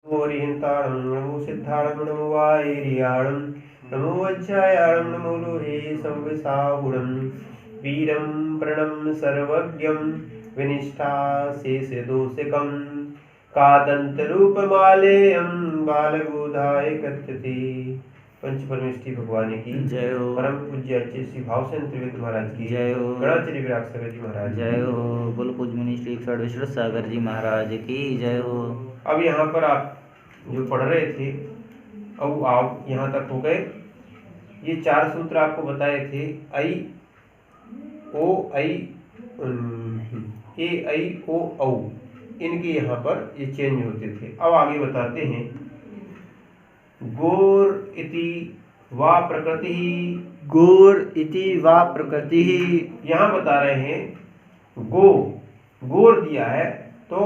नमो हरिहंताणं नमो सिद्धाणं नमो वायरियाणं नमो वज्रायाणं नमो लोहे संविसाहुणं वीरं प्रणं सर्वज्ञं विनिष्ठाशेषदोषकं कादन्तरूपमालेयं बालबोधाय कथ्यते। पंच परमेष्ठी भगवान की जय हो। परम पूज्य अच्छे श्री भावचंद्र त्रिवेदी महाराज की जय हो। गणाचार्य विराग सागर जी महाराज जय हो। बोलो पूज्य मुनि श्री विश्वेश्वर सागर जी महाराज की जय हो। अब यहाँ पर आप जो पढ़ रहे थे अब आप यहाँ तक हो गए। ये चार सूत्र आपको बताए थे आई ओ आई ए आई ओ औ, इनके यहाँ पर ये चेंज होते थे। अब आगे बताते हैं गोर इति वा प्रकृति। गोर इति वा प्रकृति। यहाँ बता रहे हैं गोर दिया है तो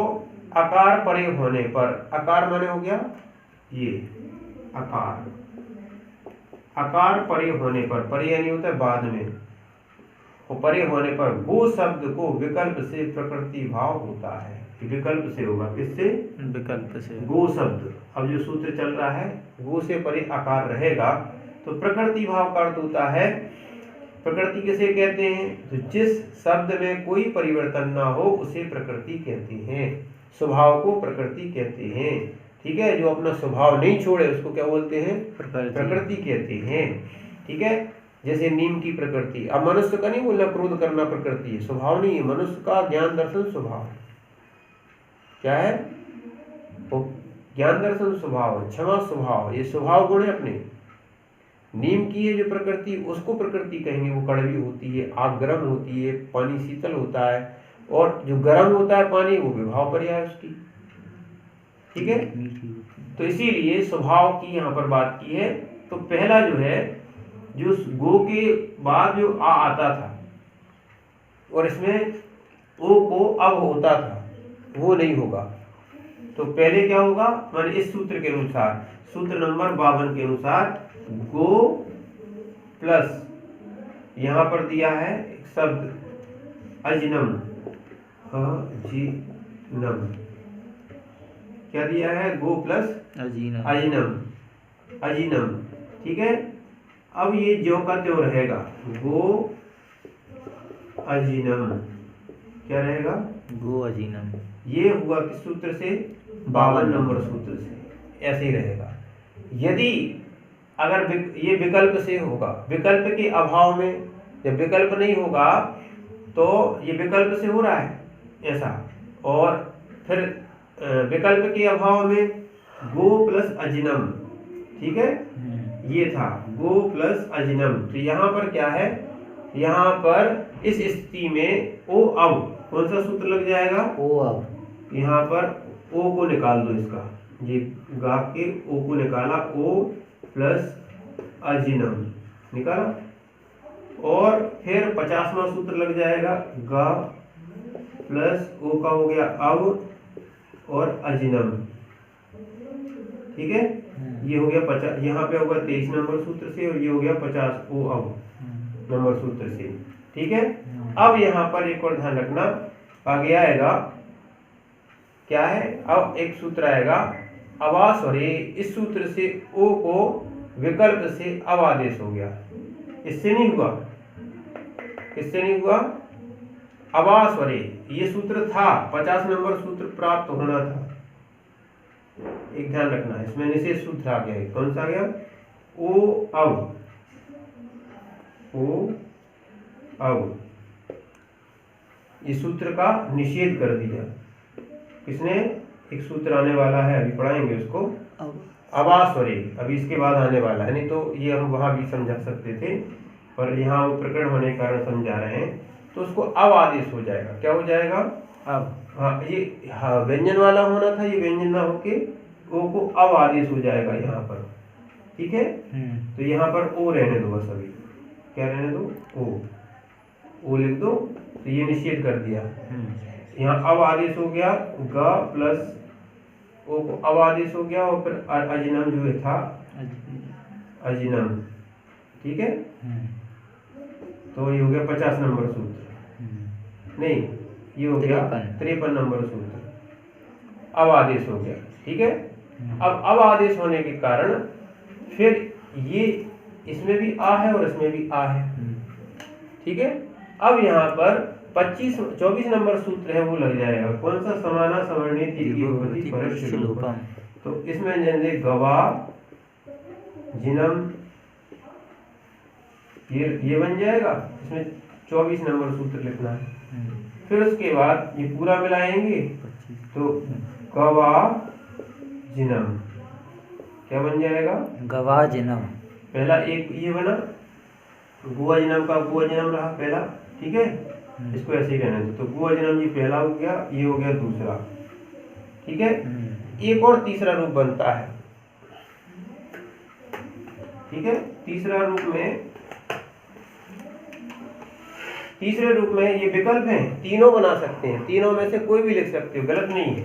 आकार परे होने पर, आकार माने हो गया ये आकार परे होने पर, परे यानी होता है बाद में, वो परे होने पर गो शब्द को विकल्प से प्रकृति भाव होता है। विकल्प से होगा, किससे? विकल्प से। गो शब्द, अब जो सूत्र चल रहा है गो से परे आकार रहेगा तो प्रकृति भाव का अर्थ होता है। प्रकृति किसे कहते हैं? तो जिस शब्द में कोई परिवर्तन ना हो उसे प्रकृति कहते हैं। स्वभाव को प्रकृति कहते हैं, ठीक है। जो अपना स्वभाव नहीं छोड़े उसको क्या बोलते हैं? प्रकृति कहते हैं, ठीक है। जैसे नीम की प्रकृति, अब मनुष्य का नहीं बोलना क्रोध करना प्रकृति है, स्वभाव नहीं है। मनुष्य का ज्ञान दर्शन स्वभाव क्या है? वो ज्ञान दर्शन स्वभाव है, क्षमा स्वभाव, ये स्वभाव गुण है अपने। नीम की है जो प्रकृति, उसको प्रकृति कहेंगे। वो कड़वी होती है, आग गर्म होती है, पानी शीतल होता है, और जो गर्म होता है पानी वो विभाव पर्याय है उसकी, ठीक है। तो इसीलिए स्वभाव की यहाँ पर बात की है। तो पहला जो है, जो गो के बाद जो आ आता था और इसमें ओ को अब होता था, वो नहीं होगा। तो पहले क्या होगा? माने इस सूत्र के अनुसार, सूत्र नंबर 52 के अनुसार गो प्लस यहाँ पर दिया है एक शब्द अजिनम, अजिनम क्या दिया है? गो प्लस अजिनम, अजिनम, ठीक है। अब ये ज्यों का त्यों रहेगा, गो अजिनम, क्या रहेगा? गो अजिनम। ये हुआ किस सूत्र से? 52 नंबर सूत्र से, ऐसे ही रहेगा। यदि अगर ये विकल्प से होगा, विकल्प के अभाव में, जब विकल्प नहीं होगा तो ये विकल्प से हो रहा है ऐसा, और फिर विकल्प के अभाव में गो प्लस अजिनम, ठीक है। ये था गो प्लस अजिनम। तो यहाँ पर क्या है? यहाँ पर इस स्थिति में ओ अब, कौन सा सूत्र लग जाएगा? ओ अब। यहाँ पर ओ को निकाल दो, इसका ये गा के ओ को निकाला, ओ प्लस अजिनम निकाला, और फिर 50वां सूत्र लग जाएगा, गा प्लस ओ का हो गया अब और अजिनम, ठीक है। ये हो गया 50, यहाँ पे होगा 23 नंबर सूत्र से, और ये हो गया 50 ओ अब नंबर सूत्र से, ठीक है। अब यहाँ पर एक और ध्यान रखना, आगे आएगा क्या है? अब एक सूत्र आएगा अवास, और इस सूत्र से ओ को विकल्प से अब आदेश हो गया। इससे नहीं हुआ, किससे नहीं हुआ? अवास, और ये सूत्र था 50 नंबर सूत्र प्राप्त होना था। एक ध्यान रखना, इसमें निषेध सूत्र आ गया है। कौन सा आ गया? ओ अब, ओ अब, इस सूत्र का निषेध कर दिया। किसने? एक सूत्र आने वाला है, अभी पढ़ाएंगे उसको, आवास, और अभी इसके बाद आने वाला है। नहीं तो ये हम वहां भी समझा सकते थे, पर यहाँ वो प्रकरण होने के कारण समझा रहे हैं। तो उसको अब आदेश हो जाएगा। क्या हो जाएगा? अब, हाँ, ये व्यंजन वाला होना था, ये व्यंजन ना होके ओ को अब आदेश हो जाएगा यहाँ पर, ठीक है। तो यहाँ पर ओ रहने दो बस, अभी क्या रहने दो? ओ लिख दो। तो ये निषेध कर दिया। यहाँ अब आदेश हो गया, ग प्लस ओ को अब आदेश हो गया, और फिर अजिनम जो था अजिनम, ठीक है। तो ये हो गया 50 नंबर सूत्र, नहीं ये हो गया 53 नंबर सूत्र, अब आदेश हो गया, ठीक है। अब आदेश होने के कारण फिर ये इसमें भी आ है और इसमें भी आ है, ठीक है। अब यहाँ पर 24 नंबर सूत्र है वो लग जाएगा, कौन सा? समाना सवर्णित द्विभक्ति परस्य लोपम। तो इसमें जैसे गवा जिनम ये बन जाएगा, इसमें 24 नंबर सूत्र लिखना है। फिर उसके बाद ये पूरा मिलाएंगे तो गवा जिनम क्या बन जाएगा? गवा जिनम। पहला एक ये बना गुआ जिनम का गुआ जिनम रहा पहला, ठीक है, इसको ऐसे ही रहने दो। तो गुआ जिनम ये पहला हो गया, ये हो गया दूसरा, ठीक है। एक और तीसरा रूप बनता है, ठीक है। तीसरे रूप में ये विकल्प हैं, तीनों बना सकते हैं, तीनों में से कोई भी लिख सकते हो, गलत नहीं है,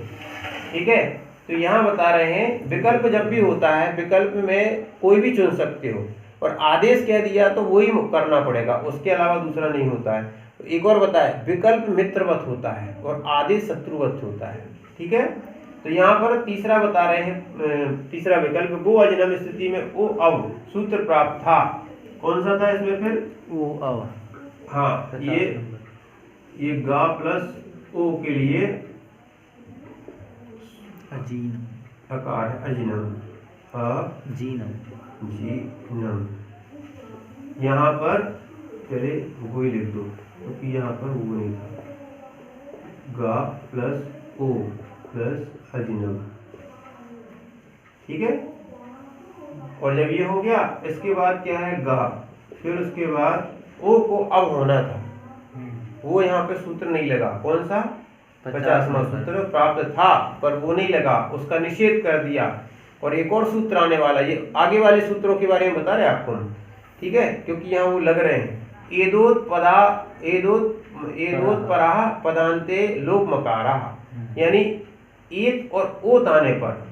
ठीक है। तो यहाँ बता रहे हैं विकल्प जब भी होता है, विकल्प में कोई भी चुन सकते हो, और आदेश कह दिया तो वही करना पड़ेगा, उसके अलावा दूसरा नहीं होता है। तो एक और बताए, विकल्प मित्रवत होता है और आदेश शत्रुवत होता है, ठीक है। तो यहाँ पर तीसरा बता रहे हैं, तीसरा विकल्प गो अजनम स्थिति में ओ अव सूत्र प्राप्त था, कौन सा था इसमें? फिर ओ अव, हाँ, ये गा प्लस ओ के लिए अजीनम अकार है, अजीनम, जीनम, जीनम। यहाँ पर चले वो ही लिख दो क्योंकि यहाँ पर वो नहीं था, गा प्लस ओ प्लस अजीनम, ठीक है। और जब ये हो गया, इसके बाद क्या है? गा, फिर उसके बाद ओ को अब होना था, वो यहाँ पे सूत्र नहीं लगा, कौन सा? 50वां सूत्र प्राप्त था, पर वो नहीं लगा, उसका निषेध कर दिया। और एक और सूत्र आने वाला, ये आगे वाले सूत्रों के बारे में बता रहे आपको, ठीक है, क्योंकि यहाँ वो लग रहे हैं। एदोत पराह पदांते लोक मकाराः, यानी एक और ओत आने पर,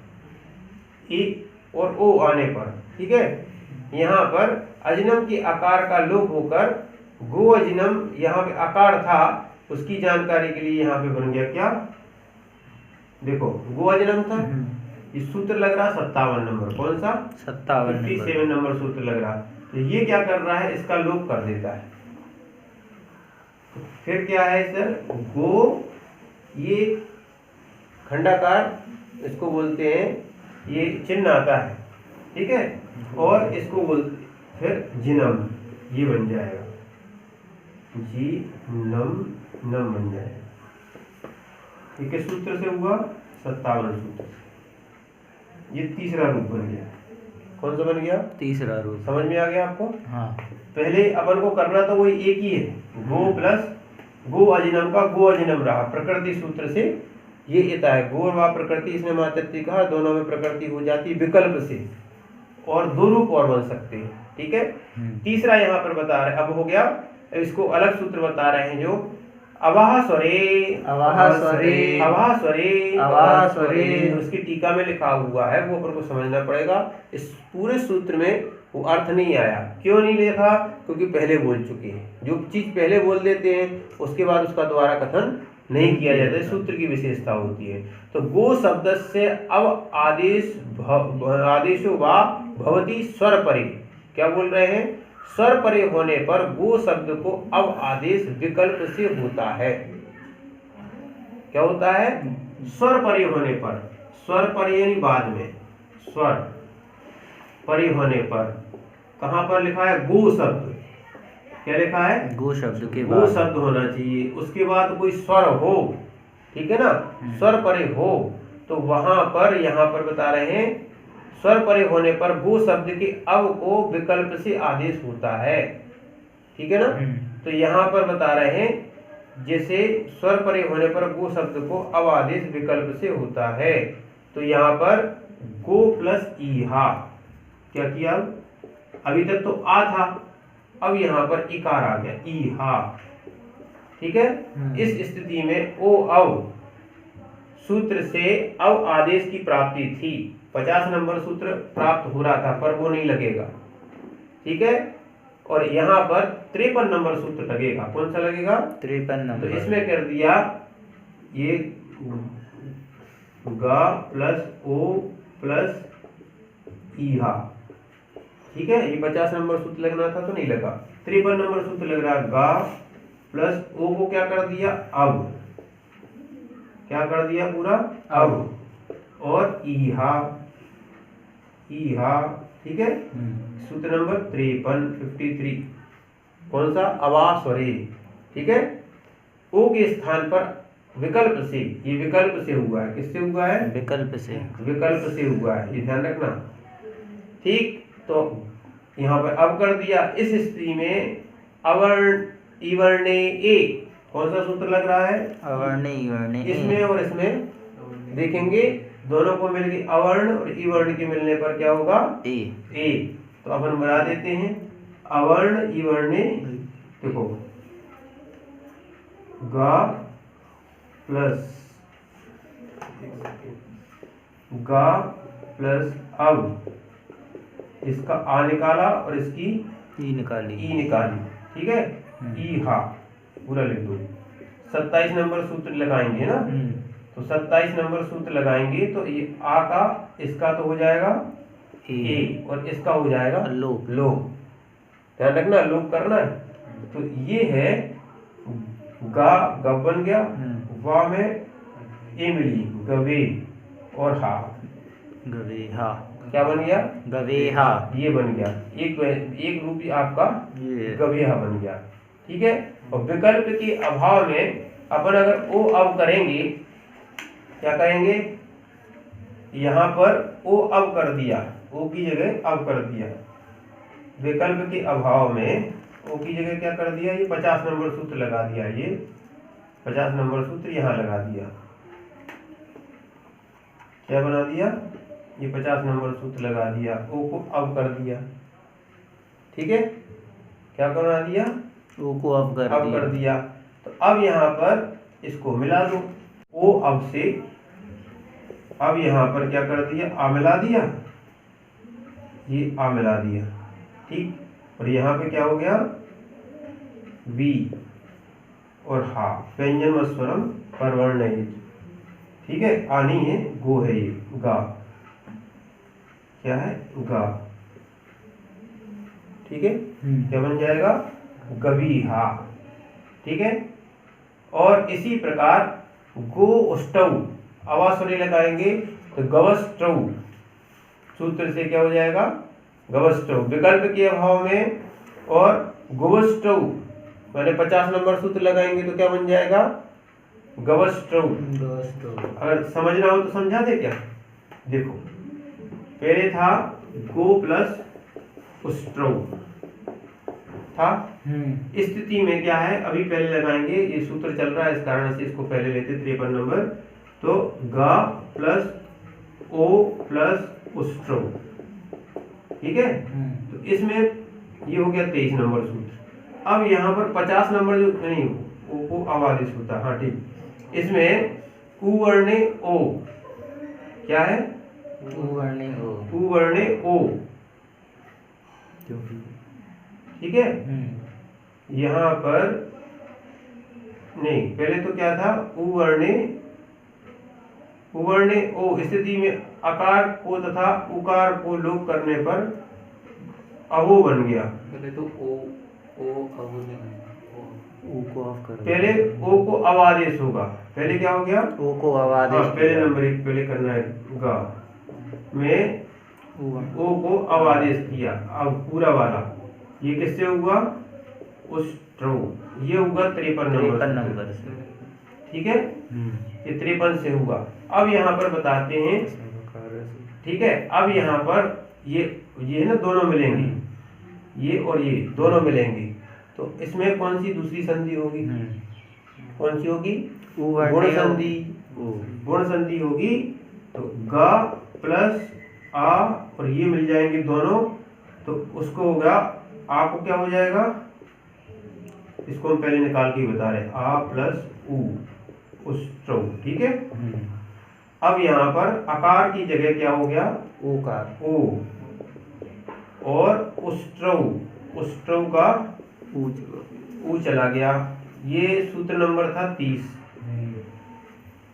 एक और ओ आने पर, ठीक है, यहाँ पर अजनम के आकार का लोप होकर गो अजनम यहाँ पे आकार था, उसकी जानकारी के लिए यहाँ पे बन गया क्या? देखो गो अजनम था, इस सूत्र लग रहा 57 नंबर, कौन सा? 57 नंबर सूत्र लग रहा। तो ये क्या कर रहा है? इसका लोप कर देता है। फिर क्या है सर? गो, ये खंडाकार इसको बोलते हैं, ये चिन्ह आता है, ठीक है, और इसको बोलते फिर जिनम, ये बन जाएगा, जी नम नम बन जाएगा। ये किस सूत्र से हुआ? 57 सूत्र। ये तीसरा रूप बन गया। कौन सा बन गया? तीसरा रूप। समझ में आ गया आपको? हाँ। पहले अपन को करना तो वही एक ही है, गो प्लस गो अजिनम का गो अजिनम रहा, प्रकृति सूत्र से ये इता है, गो व प्रकृति, इसने मातृत्व कहा, दोनों में प्रकृति हो जाती विकल्प से, और दो रूप और बन सकते हैं, ठीक है। तीसरा यहाँ पर बता रहे, अब हो गया, इसको अलग सूत्र बता रहे हैं, जो अवाह स्वरे, उसकी टीका में लिखा हुआ है, वो अपन को समझना पड़ेगा। इस पूरे सूत्र में वो अर्थ नहीं आया, क्यों नहीं लिखा? क्योंकि पहले बोल चुके हैं, जो चीज पहले बोल देते हैं उसके बाद उसका दोबारा कथन नहीं किया जाता है, सूत्र की विशेषता होती है। तो गो शब्द से अब आदेशो वा भवती स्वर परे, क्या बोल रहे हैं? स्वर परे होने पर गो शब्द को अब आदेश विकल्प से होता है। क्या होता है? स्वर परे होने पर, स्वर परे यानी बाद में, स्वर परे होने पर, कहां पर लिखा है? गो शब्द, क्या लिखा है? गो शब्द के बाद, गो शब्द होना चाहिए, उसके बाद कोई स्वर हो, ठीक है ना, स्वर परे हो, तो वहां पर यहाँ पर बता रहे हैं स्वर परे होने पर गो शब्द के अब को विकल्प से आदेश होता है, ठीक है ना। तो यहाँ पर बता रहे हैं जैसे स्वर परे होने पर गो शब्द को अब आदेश विकल्प से होता है, तो यहाँ पर गो प्लस ईहा, क्या किया? अभी तक तो आ था, अब यहाँ पर इकार आ गया, ईहा, ठीक है। इस स्थिति में ओ अव सूत्र से अब आदेश की प्राप्ति थी, 50 नंबर सूत्र प्राप्त हो रहा था, पर वो नहीं लगेगा, ठीक है। और यहाँ पर 53 नंबर सूत्र लगेगा, कौन सा लगेगा? 53 नंबर। तो इसमें कर दिया ये गा प्लस ओ प्लस ईहा। ठीक है, ये 50 नंबर सूत्र लगना था तो नहीं लगा। 53 नंबर सूत्र लग रहा है गा प्लस ओ को क्या कर दिया अब, क्या कर दिया पूरा अब, और ईहा, ईहा। ठीक है, सूत्र नंबर 53 53 कौन सा अवास्वरे। ठीक है, ओ के स्थान पर विकल्प से, ये विकल्प से हुआ है, किससे हुआ है विकल्प से, विकल्प से हुआ है, ये ध्यान रखना। ठीक, तो यहाँ पर अब कर दिया। इस स्थिति में अवर्ण इवर्णे ए, कौन सा सूत्र लग रहा है अवर्ण इवर्ण इसमें और इसमें, देखेंगे दोनों को मिलके अवर्ण और इवर्ण के मिलने पर क्या होगा ए। ए। तो अपन बना देते हैं अवर्ण इवर्णे। देखो गा प्लस अब, इसका आ निकाला और इसकी ई निकाली, ई निकाली। ठीक है, ई हा पूरा लिख दो। 27 नंबर सूत्र लगाएंगे ना, तो 27 नंबर सूत्र लगाएंगे तो ये आ का इसका तो हो जाएगा ए और इसका हो जाएगा लोप। लोप, ध्यान रखना लोप करना है। तो ये है गा, गब बन गया, वा में ए मिली गवे, और हा गवेहा, क्या बन गया गवेहा, ये बन गया। एक रूप ही आपका ये गवेहा बन गया। ठीक है, और विकल्प के अभाव में अपन अगर ओ अब करेंगे, क्या करेंगे, यहाँ पर ओ अब कर दिया, ओ की जगह अब कर दिया। विकल्प के अभाव में ओ की जगह क्या कर दिया, ये 50 नंबर सूत्र लगा दिया, ये 50 नंबर सूत्र यहाँ लगा दिया। क्या बना दिया, ये 50 नंबर सूत्र लगा दिया, ओ को अब कर दिया। ठीक है, क्या बना दिया, ओ को अब कर दिया। तो अब यहाँ पर इसको मिला दो, ओ अब से अब यहाँ पर क्या कर दिया, आ मिला दिया, ये आ मिला दिया। ठीक, और यहाँ पे क्या हो गया वी और हा, व्यंजन व स्वरम परवर्ण है। ठीक है, आनी है गो है, ये गा, क्या है गा। ठीक है, क्या बन जाएगा गवीहा। ठीक है, और इसी प्रकार गो उष्टव, अवास्वरे लगाएंगे तो गवस्टव, सूत्र से क्या हो जाएगा गवस्टव, विकल्प के अभाव में, और गोवस्टव मैंने 50 नंबर सूत्र लगाएंगे तो क्या बन जाएगा गवस्टव। अगर समझना हो तो समझा दे क्या, देखो पहले था गो प्लस उष्ट्रव था, इस स्थिति में क्या है, अभी पहले लगाएंगे, ये सूत्र चल रहा है इस कारण से इसको पहले लेते 53 नंबर। तो गा प्लस ओ प्लस उष्ट्रव। ठीक है, तो इसमें ये हो गया 23 नंबर सूत्र। अब यहाँ पर 50 नंबर जो नहीं, ओ को अवादिश होता, हाँ ठीक, इसमें उवर्णे ओ, क्या है उवर्णे ओ। ठीक है, यहाँ पर नहीं, पहले तो क्या था उवर्णे ओ स्थिति में अकार को तथा उकार को लोप करने पर अवो बन गया। पहले तो ओ पहले ओ को अवादेश होगा, पहले क्या हो गया ओ को अवादेश, हाँ, पहले नंबर एक पहले करना है गा में ओ को अवादेश किया। अब पूरा वाला ये किससे हुआ उष्ट्रो, ये होगा 53 नंबर से। ठीक है, ये 53 से हुआ। अब यहाँ पर बताते हैं, ठीक है, अब यहाँ पर ये है ना, दोनों मिलेंगे, ये और ये दोनों मिलेंगे, तो इसमें कौन सी दूसरी संधि होगी, कौन सी होगी गुण संधि, गुण संधि होगी। तो गा प्लस आ और ये मिल जाएंगे दोनों, तो उसको होगा आ को क्या हो जाएगा, इसको हम पहले निकाल के बता रहे, आ प्लस उ उष्ट्रौ। ठीक है, अब यहाँ पर अकार की जगह क्या हो गया ओकार, ओ, और उष्ट्रौ, उष्ट्रौ का ऊ चला गया। ये सूत्र नंबर था 30।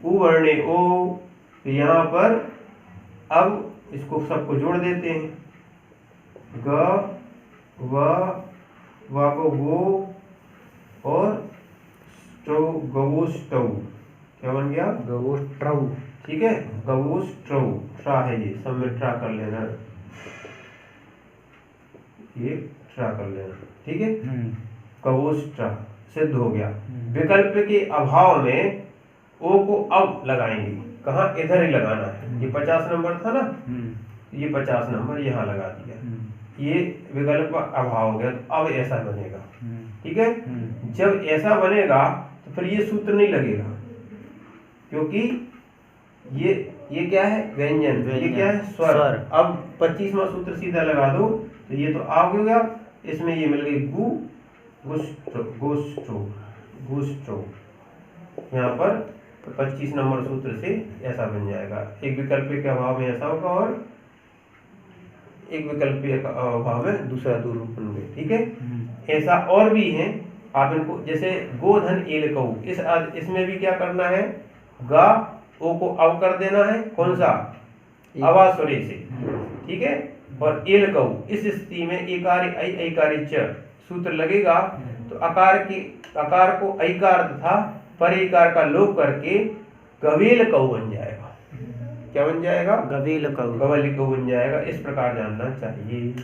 उवर्णे ओ, यहाँ पर अब इसको सबको जोड़ देते हैं, ग व को गो और स्टौ, गवोस्टौ, क्या बन गया? गवोस्ट्रौ। ठीक है, गवोस्ट्रौ, ट्रा है ये, सब में ट्रा कर लेना, ये ट्रा कर लेना, ठीक है। गवोस्ट्रा सिद्ध हो गया। विकल्प के अभाव में ओ को अब लगाएंगे, कहाँ? इधर ही लगाना है, ये 50 नंबर था ना, ये 50 नंबर यहाँ लगा दिया, ये विकल्प का अभाव हो गया, तो अब ऐसा बनेगा, ठीक है। जब ऐसा बनेगा तो फिर ये सूत्र नहीं लगेगा, क्योंकि ये क्या है? व्यंजन, ये क्या है? स्वर। अब 25वां सूत्र सीधा लगा दो, तो ये तो आ गया, इसमें ये मिल गई गु, गुस्ट्रो, गुस्ट्रो, गुस्ट्रो, यहाँ पर 25 नंबर सूत्र से ऐसा बन जाएगा। एक विकल्प के अभाव में ऐसा होगा और एक विकल्प के अभाव में दूसरा दो रूप बन गए, ठीक है। ऐसा और भी है, आप इनको जैसे गोधन एल कऊ, इसमें भी क्या करना है? गा ओ को अव कर देना है, कौन सा? अवास्वरे से, ठीक है। और एल कऊ, इस स्थिति में एकारे ऐ ऐकारे च सूत्र लगेगा, तो आकार को ऐकार तथा परिकार का लोप करके गवेल कऊ बन जाएगा। क्या बन जाएगा? गवेल कऊ, गवेल कऊ बन जाएगा। इस प्रकार जानना चाहिए।